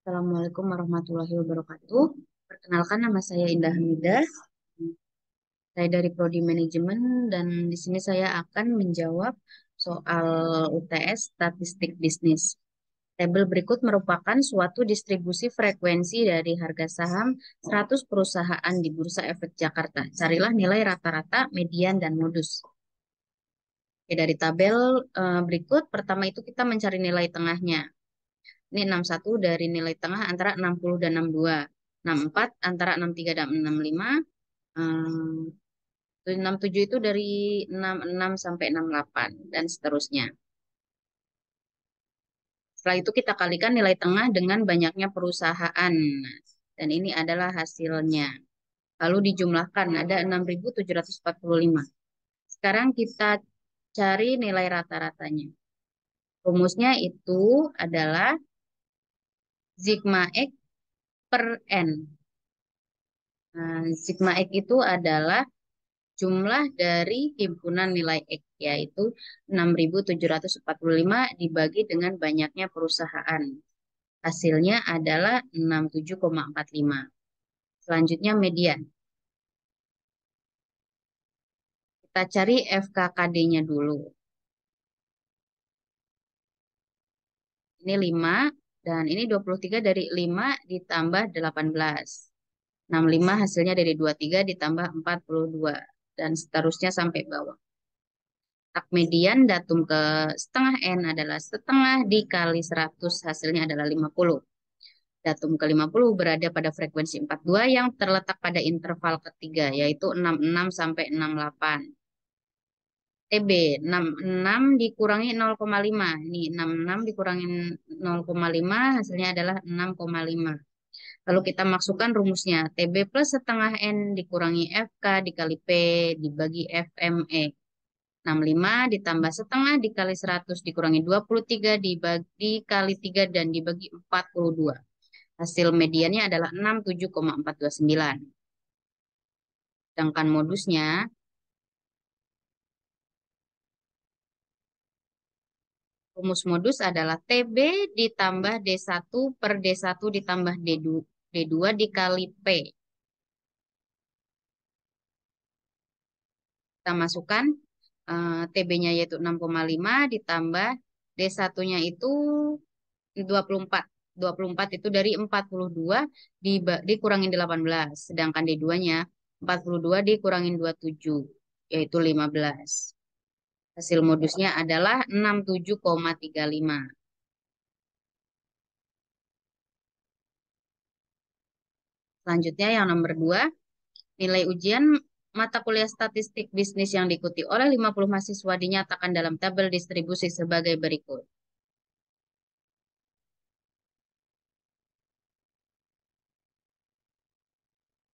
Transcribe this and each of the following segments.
Assalamualaikum warahmatullahi wabarakatuh. Perkenalkan nama saya Indah Hamidah. Saya dari Prodi Manajemen dan di sini saya akan menjawab soal UTS Statistik Bisnis. Tabel berikut merupakan suatu distribusi frekuensi dari harga saham 100 perusahaan di Bursa Efek Jakarta. Carilah nilai rata-rata, median, dan modus. Oke, dari tabel berikut, pertama itu kita mencari nilai tengahnya. Ini 61 dari nilai tengah antara 60 dan 62. 64 antara 63 dan 65. Hmm, 67 itu dari 66 sampai 68 dan seterusnya. Setelah itu kita kalikan nilai tengah dengan banyaknya perusahaan. Dan ini adalah hasilnya. Lalu dijumlahkan ada 6.745. Sekarang kita cari nilai rata-ratanya. Rumusnya itu adalah sigma X per N. Nah, sigma X itu adalah jumlah dari himpunan nilai X, yaitu 6.745 dibagi dengan banyaknya perusahaan. Hasilnya adalah 67,45. Selanjutnya median. Kita cari FKKD-nya dulu. Ini 5 dan ini 23 dari 5 ditambah 18. 65 hasilnya dari 23 ditambah 42 dan seterusnya sampai bawah. Tak median datum ke setengah N adalah setengah dikali 100, hasilnya adalah 50. Datum ke-50 berada pada frekuensi 42 yang terletak pada interval ketiga, yaitu 66 sampai 68. TB 66 dikurangi 0,5. Ini 66 dikurangi 0,5 hasilnya adalah 6,5. Lalu kita masukkan rumusnya. TB plus setengah N dikurangi FK dikali P dibagi FME. 65 ditambah setengah dikali 100 dikurangi 23 dibagi 3 dan dibagi 42. Hasil mediannya adalah 67,429. Sedangkan modusnya, rumus modus adalah TB ditambah D1 per D1 ditambah D2 dikali P. Kita masukkan TB-nya yaitu 6,5 ditambah D1-nya itu 24. 24 itu dari 42 dikurangin 18. Sedangkan D2-nya 42 dikurangin 27, yaitu 15. Hasil modusnya adalah 67,35. Selanjutnya yang nomor 2, nilai ujian mata kuliah statistik bisnis yang diikuti oleh 50 mahasiswa dinyatakan dalam tabel distribusi sebagai berikut.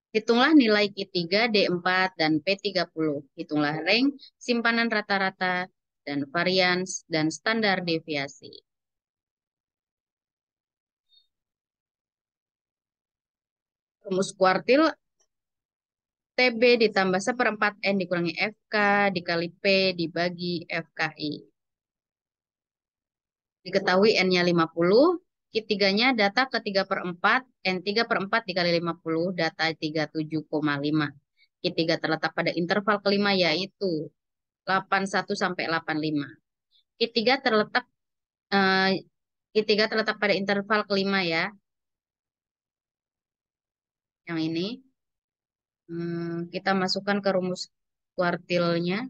Hitunglah nilai Q3, D4, dan P30. Hitunglah rank, simpanan rata-rata, dan varians, dan standar deviasi. Rumus kuartil TB ditambah seperempat N dikurangi FK dikali P dibagi FKI. Diketahui N-nya 50, Q3-nya data ke 3 per 4, N 3 per 4 dikali 50, data 37,5. Q3 terletak pada interval kelima yaitu 81 sampai 85. Q3 terletak eh, Q3 terletak pada interval kelima ya, yang ini. Kita masukkan ke rumus kuartilnya.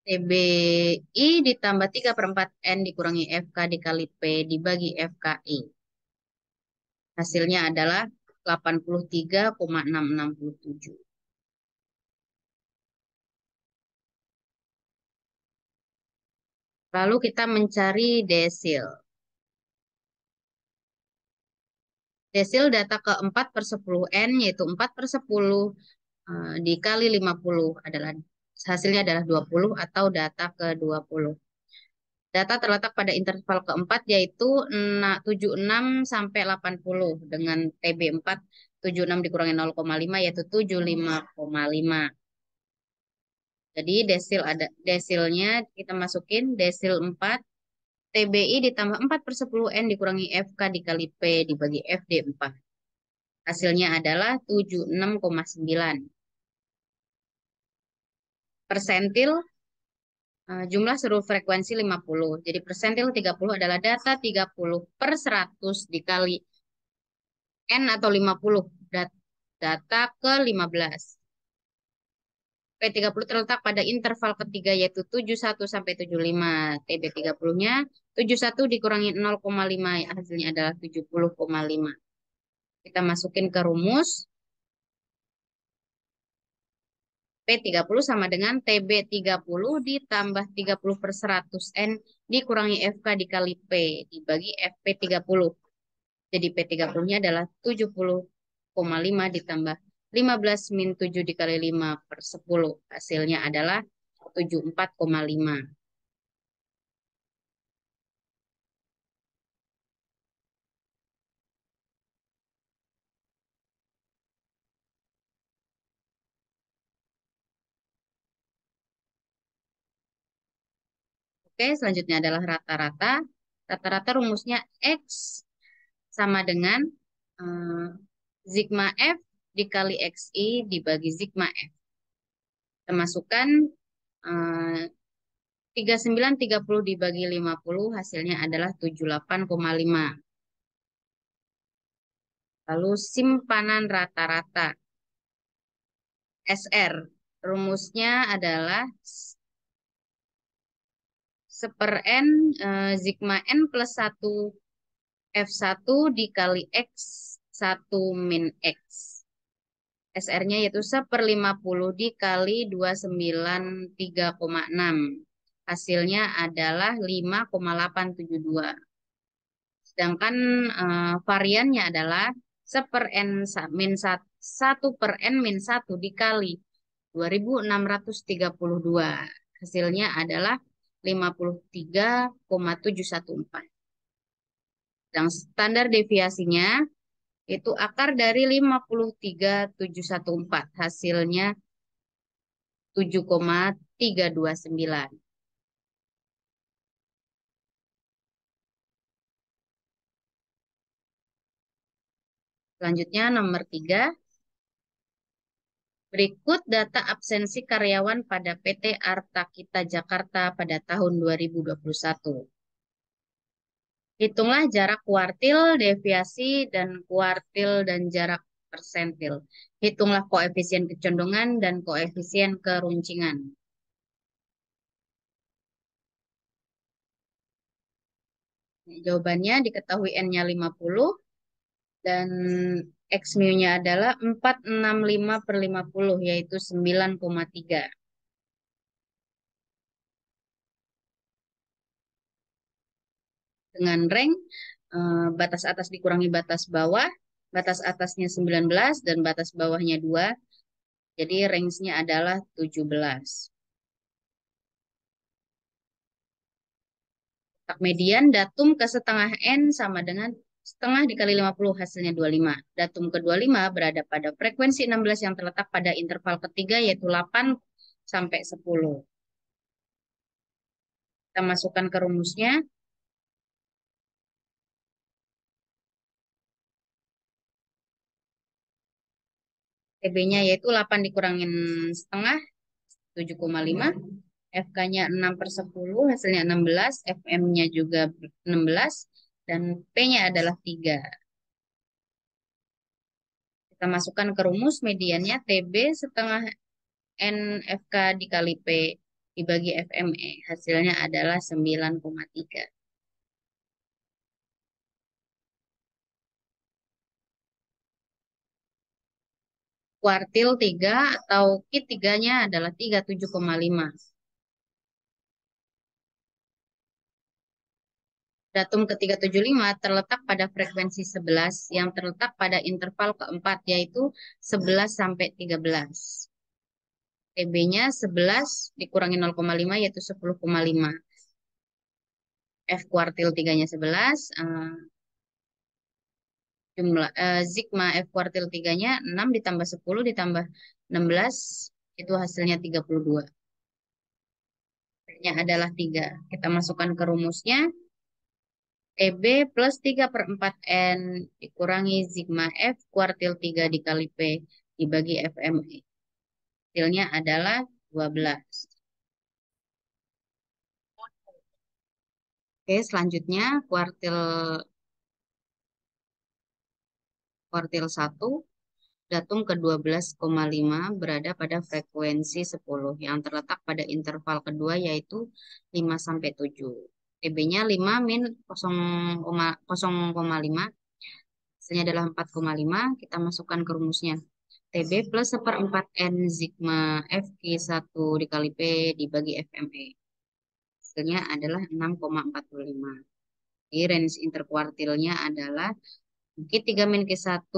TBI ditambah 3 per 4 N dikurangi FK dikali P dibagi FKI. Hasilnya adalah 83,667. Lalu kita mencari desil. Desil data ke-4 per 10 N yaitu 4 per 10 dikali 50 adalah hasilnya adalah 20 atau data ke-20. Data terletak pada interval keempat yaitu 76 sampai 80 dengan TB 4 76 dikurangi 0,5 yaitu 75,5. Jadi desilnya kita masukin desil 4 TBI ditambah 4/10 N dikurangi FK dikali P dibagi FD4. Hasilnya adalah 76,9. Persentil jumlah seluruh frekuensi 50. Jadi persentil 30 adalah data 30 per 100 dikali N atau 50. Data ke 15. P30 terletak pada interval ketiga yaitu 71 sampai 75. TB30-nya 71 dikurangi 0,5 hasilnya adalah 70,5. Kita masukin ke rumus. P30 sama dengan TB30 ditambah 30/100 N dikurangi FK dikali P dibagi FP30. Jadi P30-nya adalah 70,5 ditambah 15 min 7 dikali 5/10. Hasilnya adalah 74,5. Oke, selanjutnya adalah rata-rata. Rata-rata rumusnya X sama dengan eh, sigma F dikali XI dibagi sigma F. Kita masukkan 39 30 dibagi 50 hasilnya adalah 78,5. Lalu simpanan rata-rata SR. Rumusnya adalah seper N sigma N plus 1 F1 dikali X1 min X. SR-nya yaitu 1/50 dikali 293,6. Hasilnya adalah 5,872. Sedangkan variannya adalah 1/n-1 dikali 2632. Hasilnya adalah 53,714. Dan standar deviasinya itu akar dari 53,714. Hasilnya 7,329. Selanjutnya nomor 3. Berikut data absensi karyawan pada PT Arta Kita Jakarta pada tahun 2021. Hitunglah jarak kuartil, deviasi, dan kuartil dan jarak persentil. Hitunglah koefisien kecondongan dan koefisien keruncingan. Jawabannya diketahui N-nya 50 dan X mu-nya adalah 465/50 yaitu 9,3. Dengan rank batas atas dikurangi batas bawah, batas atasnya 19 dan batas bawahnya 2. Jadi range-nya adalah 17. Tak median datum ke setengah N sama dengan setengah dikali 50 hasilnya 25. Datum ke 25 berada pada frekuensi 16 yang terletak pada interval ketiga yaitu 8 sampai 10. Kita masukkan ke rumusnya. TB-nya yaitu 8 dikurangin setengah, 7,5. FK-nya 6/10, hasilnya 16. FM-nya juga 16. Dan P-nya adalah 3. Kita masukkan ke rumus mediannya TB setengah NFK dikali P dibagi FME. Hasilnya adalah 9,3. Kuartil 3 atau KIT 3-nya adalah 37,5. Datum ke-375 terletak pada frekuensi 11 yang terletak pada interval keempat yaitu 11 sampai 13. TB-nya 11 dikurangi 0,5 yaitu 10,5. F kuartil 3-nya 11. Jumlah sigma F kuartil 3-nya 6 ditambah 10 ditambah 16 itu hasilnya 32. Nya adalah 3. Kita masukkan ke rumusnya. TB plus 3/4N dikurangi sigma F kuartil 3 dikali P dibagi FME. Hasilnya adalah 12. Oke, selanjutnya kuartil 1, datum ke-12,5 berada pada frekuensi 10 yang terletak pada interval kedua yaitu 5 sampai 7. TB-nya 5 min 0,5, hasilnya adalah 4,5. Kita masukkan ke rumusnya. TB plus 1/4 N sigma FQ1 dikali P dibagi FME. Hasilnya adalah 6,45. Jadi range interkuartilnya adalah Q 3 min Q1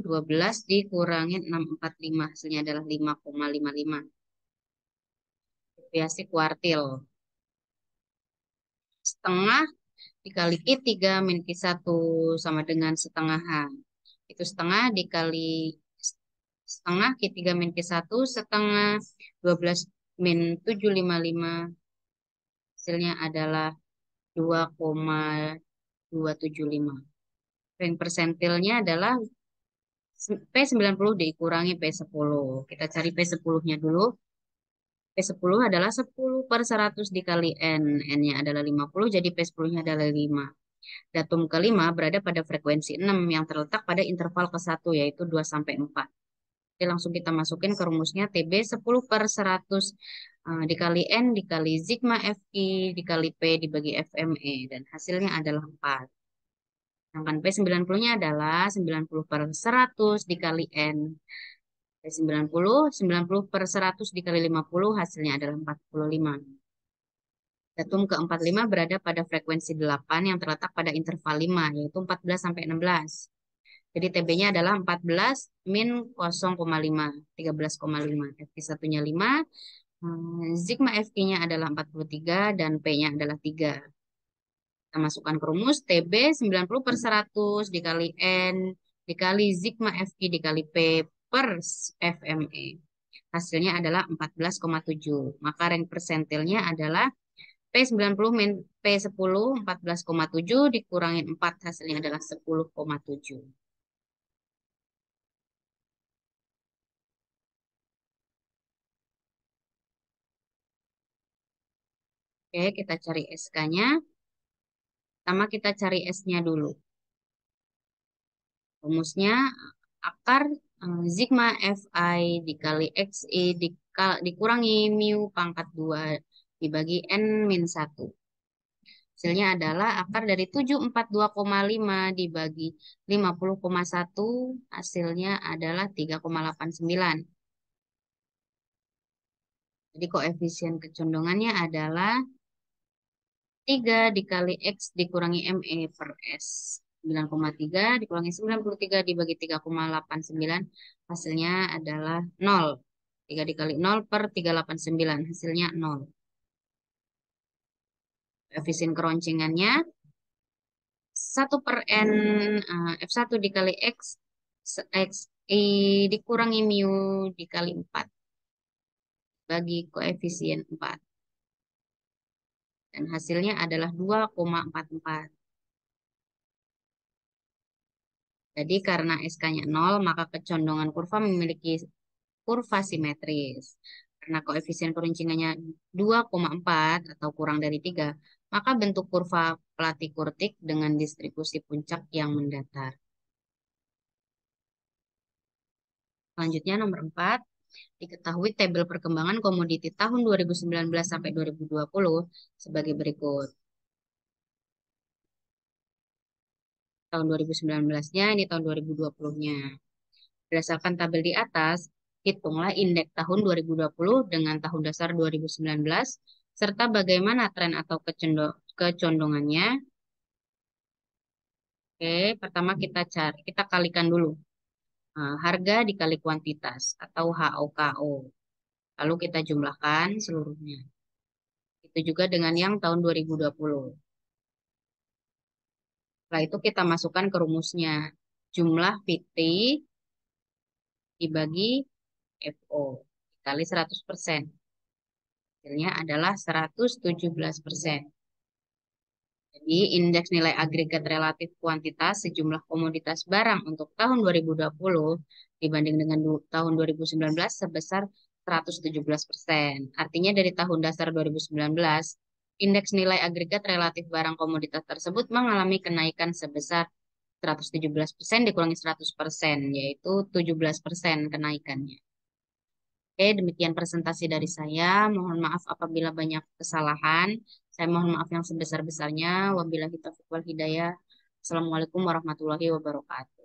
12 dikurangi 6,45. Hasilnya adalah 5,55. Deviasi kuartil. Setengah dikali Q 3 min Q1 sama dengan setengah H. Itu setengah Q 3 min Q1 setengah 12 min 755. Hasilnya adalah 2,275. Ring persentilnya adalah P90 dikurangi P10. Kita cari P10-nya dulu. P10 adalah 10/100 dikali N. N-nya adalah 50, jadi P10-nya adalah 5. Datum kelima berada pada frekuensi 6 yang terletak pada interval ke-1, yaitu 2 sampai 4. Jadi langsung kita masukin ke rumusnya TB 10/100 dikali N dikali sigma FI dikali P dibagi FME. Dan hasilnya adalah 4. Sedangkan P90-nya adalah 90/100 dikali N. P90 90/100 dikali 50 hasilnya adalah 45. Datum ke-45 berada pada frekuensi 8 yang terletak pada interval 5, yaitu 14 sampai 16. Jadi TB-nya adalah 14 min 0,5, 13,5. FQ1-nya 5, sigma FQ-nya adalah 43, dan P-nya adalah 3. Kita masukkan ke rumus TB 90/100 dikali N dikali sigma FQ dikali P per FME. Hasilnya adalah 14,7. Maka rank persentilnya adalah P90 min P10 14,7 dikurangi 4 hasilnya adalah 10,7. Oke, kita cari SK-nya. Pertama kita cari S-nya dulu. Rumusnya akar sigma Fi dikali Xi dikurangi mu pangkat 2 dibagi N min 1. Hasilnya adalah akar dari 742,5 dibagi 50,1. Hasilnya adalah 3,89. Jadi koefisien kecondongannya adalah 3 dikali X dikurangi ME per S. 9,3 dikurangi 93 dibagi 3,89. Hasilnya adalah 0. 3 dikali 0 per 389. Hasilnya 0. Koefisien keroncingannya 1/N F1 dikali X I dikurangi mu dikali 4 bagi koefisien 4. Dan hasilnya adalah 2,44. Jadi karena SK-nya 0, maka kecondongan kurva memiliki kurva simetris. Karena koefisien keruncingannya 2,4 atau kurang dari 3, maka bentuk kurva Platy-Kurtic dengan distribusi puncak yang mendatar. Selanjutnya nomor 4, diketahui tabel perkembangan komoditi tahun 2019 sampai 2020 sebagai berikut. Tahun 2019-nya, ini tahun 2020-nya. Berdasarkan tabel di atas, hitunglah indeks tahun 2020 dengan tahun dasar 2019, serta bagaimana tren atau kecondongannya. Oke, pertama kita kalikan dulu. Harga dikali kuantitas atau HOKO. Lalu kita jumlahkan seluruhnya. Itu juga dengan yang tahun 2020. Setelah itu kita masukkan ke rumusnya. Jumlah PT dibagi FO dikali 100%. Hasilnya adalah 117%. Jadi, indeks nilai agregat relatif kuantitas sejumlah komoditas barang untuk tahun 2020 dibanding dengan tahun 2019 sebesar 117%. Artinya dari tahun dasar 2019, indeks nilai agregat relatif barang komoditas tersebut mengalami kenaikan sebesar 117% dikurangi 100%, yaitu 17% kenaikannya. Oke, demikian presentasi dari saya. Mohon maaf apabila banyak kesalahan. Saya mohon maaf yang sebesar-besarnya. Wabillahi taufiq wal hidayah. Assalamualaikum warahmatullahi wabarakatuh.